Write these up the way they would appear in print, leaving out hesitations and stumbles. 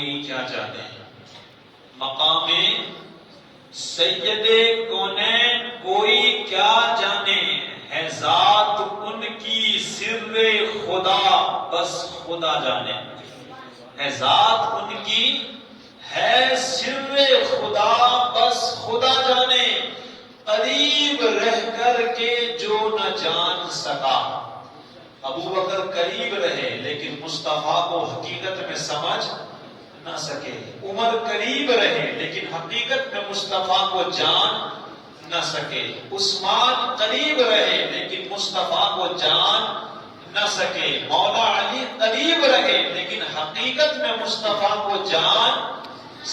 کوئی کیا جانے، مقام سید کونین کوئی کیا جانے، ہے ذات ان کی سر خدا بس خدا جانے، ہے ذات ان کی ہے سر خدا بس خدا جانے، قریب رہ کر کے جو نہ جان سکا۔ ابو بکر قریب رہے لیکن مصطفیٰ کو حقیقت میں سمجھ نہ سکے، عمر قریب رہے لیکن حقیقت میں مصطفیٰ کو جان نہ سکے، عثمان قریب رہے لیکن مصطفیٰ کو جان نہ سکے، مولا علی قریب رہے لیکن حقیقت میں مصطفیٰ کو جان،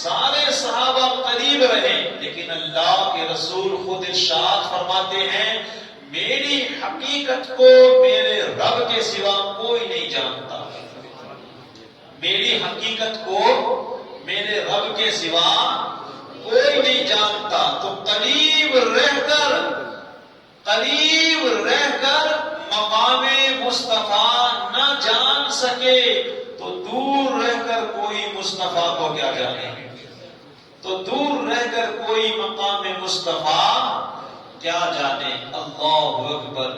سارے صحابہ قریب رہے لیکن اللہ کے رسول خود ارشاد فرماتے ہیں میری حقیقت کو میرے رب کے سوا کوئی نہیں جانتا، میری حقیقت کو میرے رب کے سوا کوئی نہیں جانتا۔ تو قریب رہ کر مقام مصطفیٰ نہ جان سکے تو دور رہ کر کوئی مصطفیٰ کو کیا جانے، تو دور رہ کر کوئی مقام مصطفیٰ کیا جانے۔ اللہ اکبر۔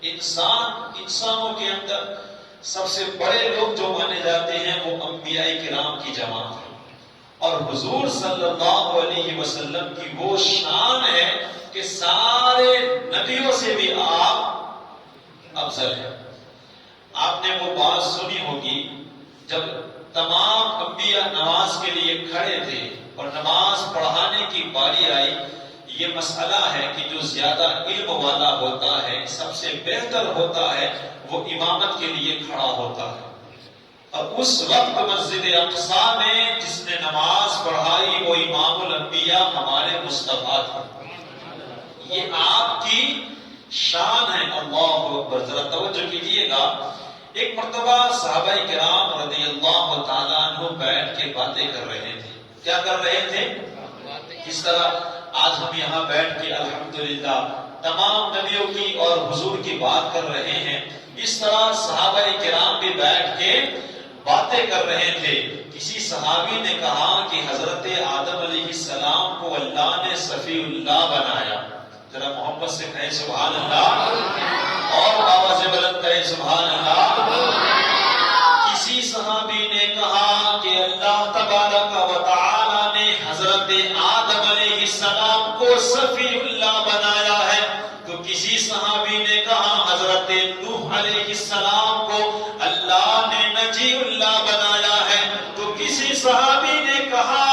انسانوں کے اندر سب سے بڑے لوگ جو مانے جاتے ہیں وہ انبیاء کرام کی جماعت ہے، اور حضور صلی اللہ علیہ وسلم کی وہ شان ہے کہ سارے نبیوں سے بھی آپ افضل ہیں۔ آپ نے وہ بات سنی ہوگی جب تمام انبیاء نماز کے لیے کھڑے تھے اور نماز پڑھانے کی باری آئی، یہ مسئلہ ہے کہ جو زیادہ علم والا ہوتا ہے، سب سے بہتر ہوتا ہے، وہ امامت کے لیے کھڑا ہوتا ہے۔ اور اس وقت مسجد اقصی میں جس نے نماز پڑھائی وہ امام الانبیاء ہمارے مصطفیٰ تھے۔ یہ آپ کی شان ہے۔ اللہ اکبر۔ ذرا توجہ کیجیے گا، ایک مرتبہ صحابہ کرام رضی اللہ تعالیٰ عنہ بیٹھ کے باتیں کر رہے تھے۔ کیا کر رہے تھے؟ اس طرح آج ہم یہاں بیٹھ کے الحمدللہ تمام نبیوں کی اور حضور کی بات کر رہے ہیں، اس طرح صحابہ کرام بھی بیٹھ کے باتیں کر رہے تھے۔ کسی صحابی نے کہا کہ حضرت آدم علیہ السلام کو اللہ نے صفی اللہ بنایا۔ ذرا محبت سے کہیں سبحان اللہ، اور آواز بلند کہیں سبحان اللہ۔ کسی صحابی نے کہا کہ اللہ تبارک و تعالی نے حضرت آدم علیہ السلام کو صفی اللہ بنایا ہے، تو کسی صحابی نے کہا حضرت نوح علیہ السلام کو اللہ نے نجی اللہ بنایا ہے، تو کسی صحابی نے کہا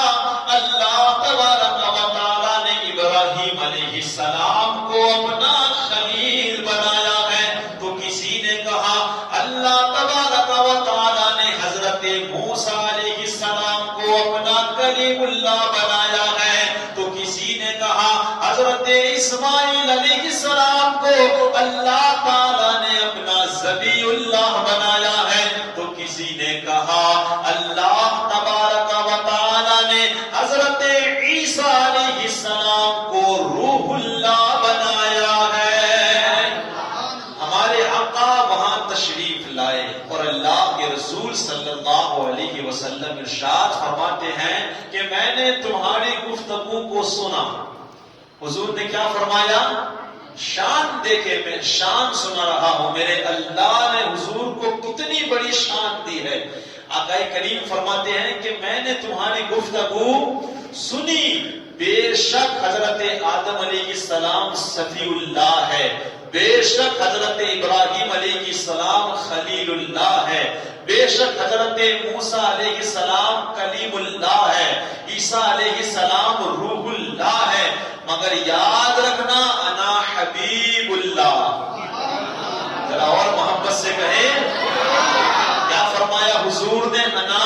اللہ تبارک و تعالی نے ابراہیم علیہ السلام کو اپنا خلیل بنایا ہے، تو کسی نے کہا اللہ تبارک و تعالی نے حضرت موسیٰ علیہ السلام کو اپنا کلیم اللہ بنایا ہے، تو کسی نے کہا حضرت اسماعیل علیہ السلام کو اللہ تعالی نے اپنا ذبی اللہ بنایا ہے، تو کسی نے کہا اللہ تبارک و تعالی نے حضرت عیسیٰ علیہ السلام کو روح اللہ بنایا ہے۔ ہمارے آقا وہاں تشریف لائے اور اللہ کے رسول صلی اللہ علیہ وسلم ارشاد فرماتے ہیں کہ میں نے تمہاری گفتگو کو سنا۔ حضور نے کیا فرمایا؟ شان دیکھے، میں شان سنا رہا ہوں، میرے اللہ نے حضور کو کتنی بڑی شان دی ہے۔ آقا کریم فرماتے ہیں کہ میں نے تمہاری گفتگو سنی، بے شک حضرت آدم علیہ السلام صفی اللہ ہے، بے شک حضرت ابراہیم علیہ السلام خلیل اللہ ہے، بے شک حضرت موسیٰ علیہ السلام کلیم اللہ ہے، عیسیٰ علیہ السلام روح اللہ ہے، مگر یاد رکھنا انا حبیب اللہ۔ ذرا اور محبت سے کہیں، کیا فرمایا حضور نے؟ انا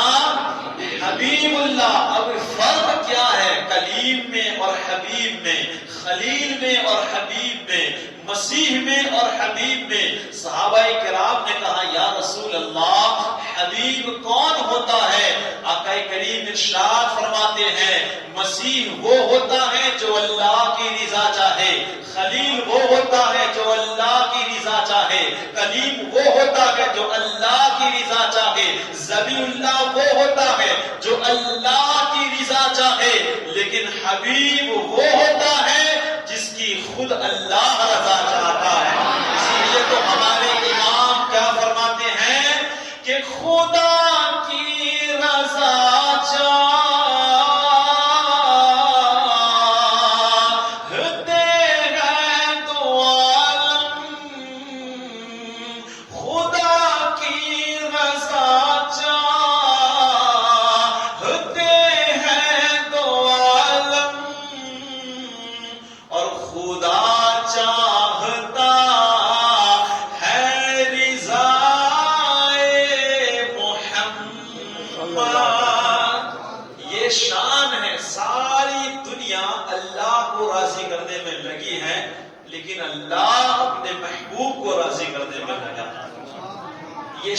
حبیب اللہ۔ اب فرق کیا ہے کلیم میں اور حبیب میں، خلیل میں اور حبیب میں، مسیح میں اور حبیب میں؟ صحابہ کرام نے کہا یا رسول اللہ حبیب کون ہوتا ہے؟ آقا کریم ارشاد فرماتے ہیں مسیح وہ ہوتا ہے جو اللہ کی رضا چاہے، خلیل وہ ہوتا ہے جو اللہ کی رضا چاہے، کلیم وہ ہوتا ہے جو اللہ کی رضا چاہے، ذبی اللہ وہ ہوتا ہے جو اللہ لیکن حبیب وہ ہوتا ہے جس کی خود اللہ رضا چاہتا ہے. اسی لیے تو ہمارے امام کیا فرماتے ہیں کہ خدا کی رضا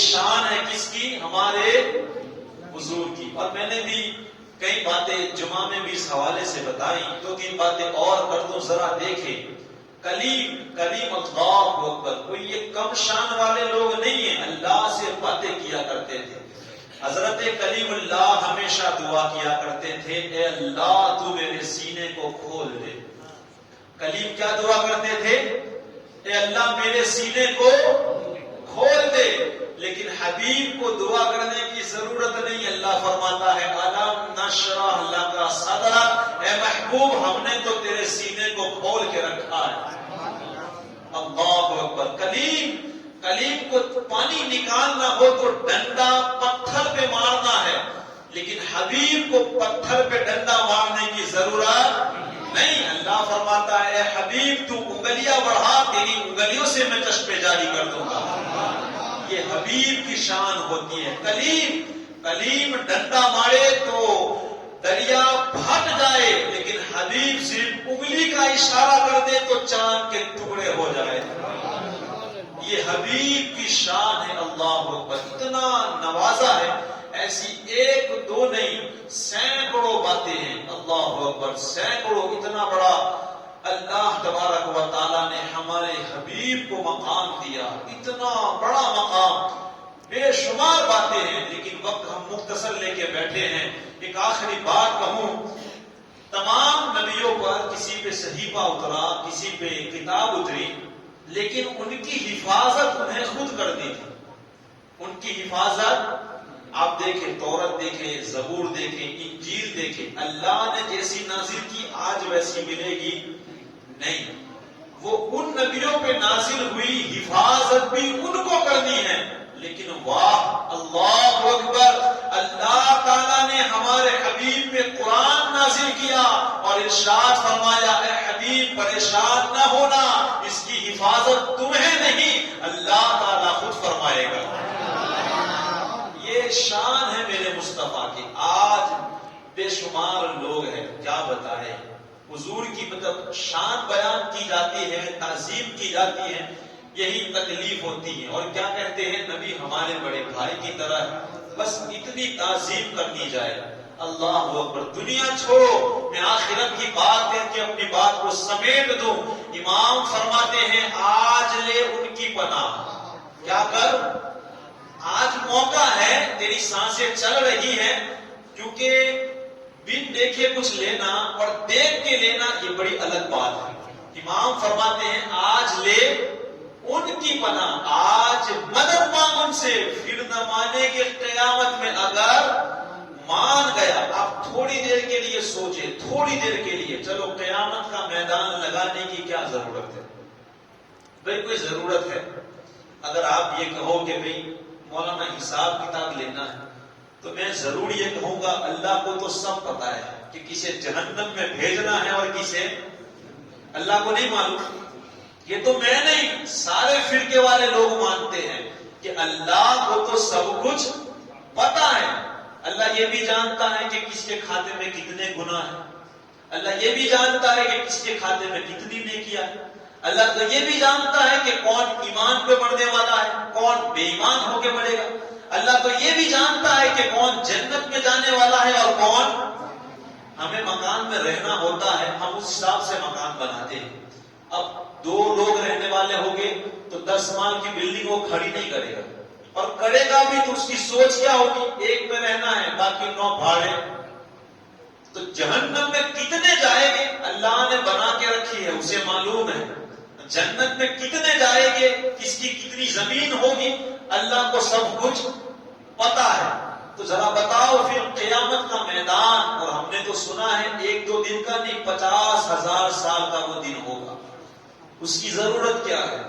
شان ہے کس کی؟ ہمارے حضور کی. اور میں نے بھی کئی باتیں جمعہ میں بھی اس حوالے سے بتائی، دو تین باتیں اور کر دوں. ذرا دیکھیں کلیم اللہ اکبر، کوئی یہ کم شان والے لوگ نہیں ہیں، اللہ سے باتیں کیا کرتے تھے. حضرت کلیم اللہ ہمیشہ دعا کیا کرتے تھے، اے اللہ تو میرے سینے کو کھول دے. کلیم کیا دعا کرتے تھے؟ اے اللہ میرے سینے کو کھول دے. لیکن حبیب کو دعا کرنے کی ضرورت نہیں. اللہ فرماتا ہے الم نشرح لک صدرک، اے محبوب ہم نے تو تیرے سینے کو کھول کے رکھا ہے. اللہ اکبر. کلیم کو پانی نکالنا ہو تو ڈنڈا پتھر پہ مارنا ہے، لیکن حبیب کو پتھر پہ ڈنڈا مارنے کی ضرورت نہیں. اللہ فرماتا ہے اے حبیب تو انگلیاں بڑھا، تیری انگلیوں سے میں چشمے جاری کر دوں گا. یہ حبیب کی شان ہوتی ہے. کلیم ڈنڈا مارے تو دریا پھٹ جائے، لیکن حبیب صرف انگلی کا اشارہ کر دے تو چاند کے ٹکڑے ہو جائے. یہ حبیب کی شان ہے. اللہ اکبر. اتنا نوازا ہے، ایسی ایک دو نہیں، سینکڑوں باتیں ہیں. اللہ اکبر. سینکڑوں. اتنا بڑا اللہ تبارک و تعالیٰ نے ہمارے حبیب کو مقام دیا، اتنا بڑا مقام. بے شمار باتیں ہیں، لیکن وقت ہم مختصر لے کے بیٹھے ہیں. ایک آخری بات کہوں، تمام نبیوں پر کسی پہ صحیفہ اترا، کسی پہ کتاب اتری، لیکن ان کی حفاظت انہیں خود کر دی تھی. ان کی حفاظت آپ دیکھیں، تورات دیکھیں، زبور دیکھیں، انجیل دیکھیں، اللہ نے جیسی نازل کی آج ویسی ملے گی نہیں. وہ ان نبیوں پہ نازل ہوئی، حفاظت بھی ان کو کرنی ہے. لیکن واہ اللہ اکبر، اللہ تعالیٰ نے ہمارے حبیب پہ قرآن نازل کیا اور ارشاد فرمایا اے حبیب پریشان نہ ہونا، اس کی حفاظت تمہیں نہیں اللہ تعالیٰ خود فرمائے گا. یہ شان ہے میرے مصطفیٰ کی. آج بے شمار لوگ ہیں، کیا بتائیں، حضور کی مطلب شان بیان کی جاتی ہے، تعظیم کی جاتی ہے، یہی تکلیف ہوتی ہے. اور کیا کہتے ہیں، نبی ہمارے بڑے بھائی کی طرح ہے، بس اتنی تعظیم کرنی جائے. اللہ اکبر. دنیا چھوڑو، میں آخرت کی بات کر کے اپنی بات کو سمیٹ دوں. امام فرماتے ہیں آج لے ان کی پناہ. کیا کر؟ آج موقع ہے، تیری سانسیں چل رہی ہیں، کیونکہ بن دیکھے کچھ لینا اور دیکھ کے لینا یہ بڑی الگ بات ہے. امام فرماتے ہیں آج لے ان کی پناہ، آج مدد مانگ ان سے، پھر نہ مانے کہ قیامت میں اگر مان گیا. آپ تھوڑی دیر کے لیے سوچیں، تھوڑی دیر کے لیے، چلو قیامت کا میدان لگانے کی کیا ضرورت ہے؟ بھائی کوئی ضرورت ہے؟ اگر آپ یہ کہو کہ بھئی مولانا حساب کتاب لینا ہے، تو میں ضرور یہ کہوں گا اللہ کو تو سب پتا ہے کہ کسے جہنم میں بھیجنا ہے اور کسے، اللہ کو نہیں معلوم. یہ تو میں نہیں، سارے فرقے والے لوگ مانتے ہیں کہ اللہ کو تو سب کچھ پتا ہے. اللہ یہ بھی جانتا ہے کہ کس کے کھاتے میں کتنے گناہ ہیں. اللہ یہ بھی جانتا ہے کہ کس کے کھاتے میں کتنی نیکیاں ہیں. اللہ تو یہ بھی جانتا ہے کہ کون ایمان پہ بڑھنے والا ہے، کون بے ایمان ہو کے بڑھے گا. اللہ تو یہ بھی جانتا ہے کہ کون جنت میں جانے والا ہے اور کون. ہمیں مکان میں رہنا ہوتا ہے، ہم اس حساب سے مکان بناتے ہیں. اب 2 لوگ رہنے والے ہوں گے تو 10 مال کی بلڈنگ وہ کھڑی نہیں کرے گا، اور کرے گا بھی تو اس کی سوچ کیا ہوگی، ایک میں رہنا ہے باقی 9 بھاڑے. تو جہنم میں کتنے جائیں گے اللہ نے بنا کے رکھی ہے، اسے معلوم ہے. جنت میں کتنے جائیں گے، کس کی کتنی زمین ہوگی، اللہ کو سب کچھ پتا ہے. تو ذرا بتاؤ پھر قیامت کا میدان، اور ہم نے تو سنا ہے 1-2 دن کا نہیں، 50,000 سال کا وہ دن ہوگا. اس کی ضرورت کیا ہے؟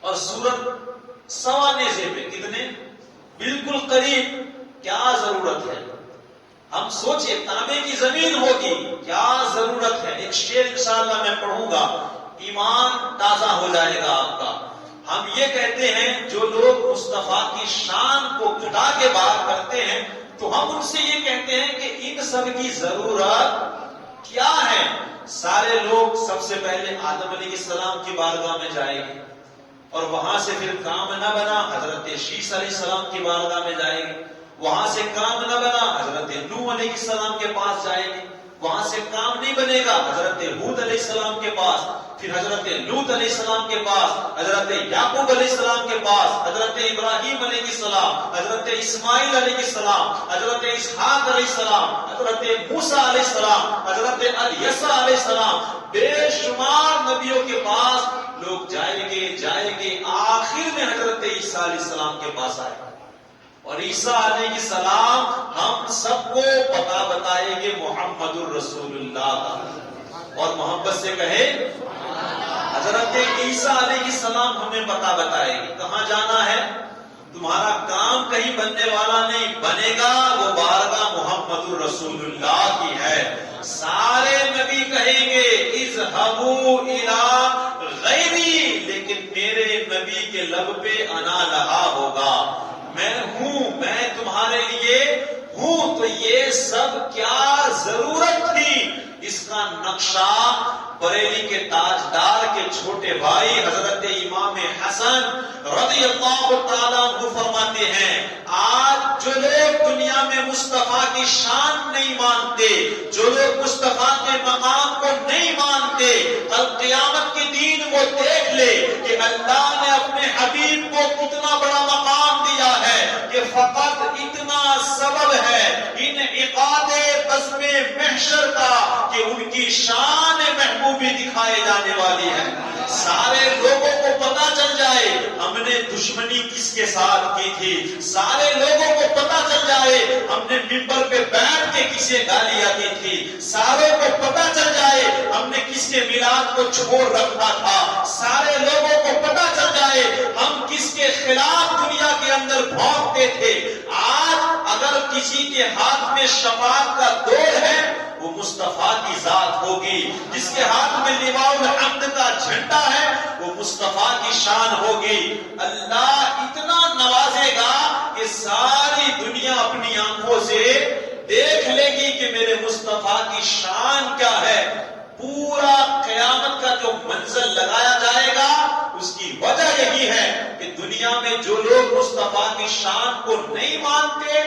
اور سورت سوا نیزے پہ کتنے بالکل قریب، کیا ضرورت ہے؟ ہم سوچئے تانبے کی زمین ہوگی، کیا ضرورت ہے؟ ایک شعر انشاءاللہ میں پڑھوں گا، ایمان تازہ ہو جائے گا آپ کا. ہم یہ کہتے ہیں جو لوگ مصطفیٰ کی شان کو گھٹا کے بات کرتے ہیں تو ہم ان سے یہ کہتے ہیں کہ ان سب کی ضرورت کیا ہے؟ سارے لوگ سب سے پہلے آدم علیہ السلام کی بارگاہ میں جائیں گے، اور وہاں سے پھر کام نہ بنا حضرت شیس علیہ السلام کی بارگاہ میں جائیں گے، وہاں سے کام نہ بنا حضرت نوح علیہ السلام کے پاس جائیں گے، وہاں سے کام نہیں بنے گا حضرت ہود علیہ السلام کے پاس، پھر حضرت لوط علیہ السلام کے پاس، حضرت یعقوب علیہ السلام کے پاس، حضرت ابراہیم علیہ السلام، حضرت اسماعیل علیہ السلام، حضرت اسحاق علیہ السلام، حضرت موسیٰ علیہ السلام، حضرت الیسع علیہ السلام، بے شمار نبیوں کے پاس لوگ جائیں گے، آخر میں حضرت عیسیٰ علیہ السلام کے پاس آئے گا. اور عیسیٰ علیہ السلام ہم سب کو پتہ بتائیں گے محمد الرسول اللہ، اور محبت سے کہے حضرت عیسیٰ علیہ السلام ہمیں پتہ بتائے گی کہاں جانا ہے. تمہارا کام کہیں بننے والا نہیں، بنے گا وہ بارگاہ محمد الرسول اللہ کی ہے. سارے نبی کہیں گے اذهبوا الی غیری، لیکن میرے نبی کے لب پہ انا لہا ہوگا، میں ہوں، میں تمہارے لیے ہوں. تو یہ سب کیا ضرورت تھی؟ اس کا نقشہ بریلی کے تاجدار کے چھوٹے بھائی حضرت امام حسن رضی اللہ تعالیٰ عنہ فرماتے ہیں، آج جو لوگ دنیا میں مصطفیٰ کی شان نہیں مانتے، جو لوگ مصطفیٰ کے مقام کو نہیں مانتے، کل قیامت کے دن وہ دیکھ لے کہ اللہ نے اپنے حبیب کو کتنا بڑا مقام دیا ہے کہ فقط اتنا سبب ہے انعقاد بزم محشر کا کہ ان کی شان محبوبی دکھائے جانے والی ہے. سارے لوگوں کو پتا چل جائے ہم نے دشمنی کس کے ساتھ کی تھی، سارے لوگوں کو پتا چل جائے ہم نے ممبر پہ بیٹھ کے کسے گالیاں دی تھی، ساروں کو پتا چل جائے ہم نے کس کے میلاد کو چھوڑ رکھا تھا، سارے لوگوں کو پتا چل جائے ہم کس کے خلاف دنیا کے اندر بھونکتے تھے. آج اگر کسی کے ہاتھ میں شفاعت کا دور ہے وہ مصطفیٰ کی ذات ہوگی، جس کے ہاتھ میں لواء الحمد کا جھنڈا ہے وہ مصطفیٰ کی شان ہوگی. اللہ اتنا نوازے گا کہ ساری دنیا اپنی آنکھوں سے دیکھ لے گی کہ میرے مصطفیٰ کی شان کیا ہے. پورا قیامت کا جو منزل لگایا جائے گا اس کی وجہ یہی ہے کہ دنیا میں جو لوگ مصطفیٰ کی شان کو نہیں مانتے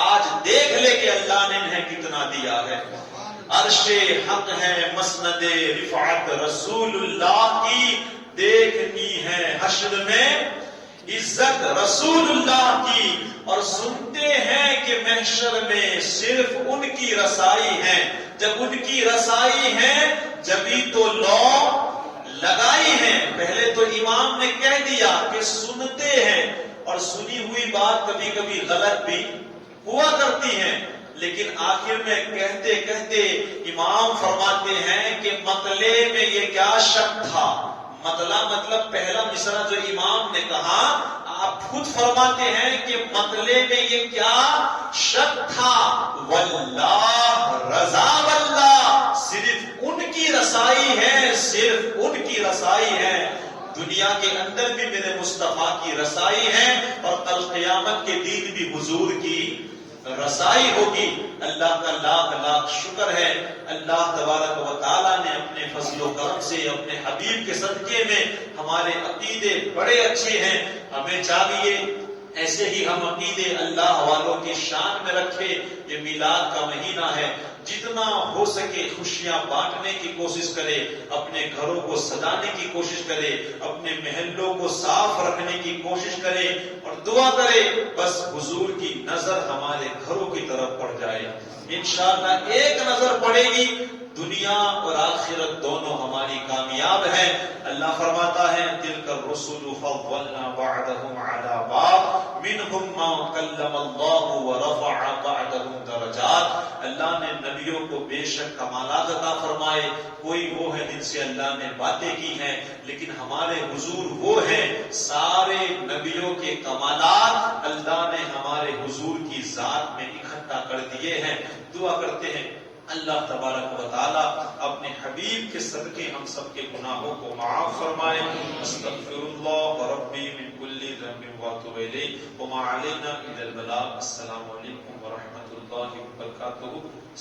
آج دیکھ لے کہ اللہ نے انہیں کتنا دیا ہے. عرش حق ہے مسند رفعت رسول اللہ کی، دیکھنی ہے حشر میں عزت رسول اللہ کی، اور سنتے ہیں کہ محشر میں صرف ان کی رسائی ہے. جب ان کی رسائی ہے جبھی تو لو لگائی ہے. پہلے تو امام نے کہہ دیا کہ سنتے ہیں، اور سنی ہوئی بات کبھی کبھی غلط بھی ہوا کرتی ہے، لیکن آخر میں کہتے کہتے امام فرماتے ہیں کہ مطلع میں یہ کیا شک تھا. مطلع مطلب پہلا مصرع جو امام نے کہا، آپ خود فرماتے ہیں کہ مطلع میں یہ کیا شک تھا. واللہ رضا واللہ، صرف ان کی رسائی ہے، صرف ان کی رسائی ہے. دنیا کے اندر بھی میرے مصطفیٰ کی رسائی ہے، اور کل قیامت کے دن بھی حضور کی رسائی ہوگی. اللہ کا لاکھ لاکھ شکر ہے، اللہ تبارک و تعالیٰ نے اپنے فضل و کرم سے اپنے حبیب کے صدقے میں ہمارے عقیدے بڑے اچھے ہیں. ہمیں چاہیے ایسے ہی ہم عقیدے اللہ والوں کی شان میں رکھے. یہ میلاد کا مہینہ ہے، جتنا ہو سکے خوشیاں بانٹنے کی کوشش کرے، اپنے گھروں کو سجانے کی کوشش کرے، اپنے محلوں کو صاف رکھنے کی کوشش کرے اور دعا کرے بس حضور کی نظر ہمارے گھروں کی طرف پڑ جائے۔ انشاءاللہ ایک نظر پڑے گی، دنیا اور آخرت دونوں ہماری کامیاب ہے۔ اللہ فرماتا ہے تلک الرسل فضلنا بعضهم على بعض منهم من کلم اللہ ورفع بعضهم درجات۔ اللہ نے نبیوں کو بے شک کمالات عطا فرمائے، کوئی وہ ہے جن سے اللہ نے باتیں کی ہیں، لیکن ہمارے حضور وہ ہیں سارے نبیوں کے کمالات اللہ نے ہمارے حضور کی ذات میں اکٹھا کر دیے ہیں۔ دعا کرتے ہیں اللہ تبارک و تعالی اپنے حبیب کے صدقے ہم سب کے گناہوں کو معاف فرمائے۔ استغفر اللہ ربی من کل ذنب واتوب الیہ وما علینا الا البلاغ۔ السلام علیکم ورحمۃ اللہ وبرکاتہ۔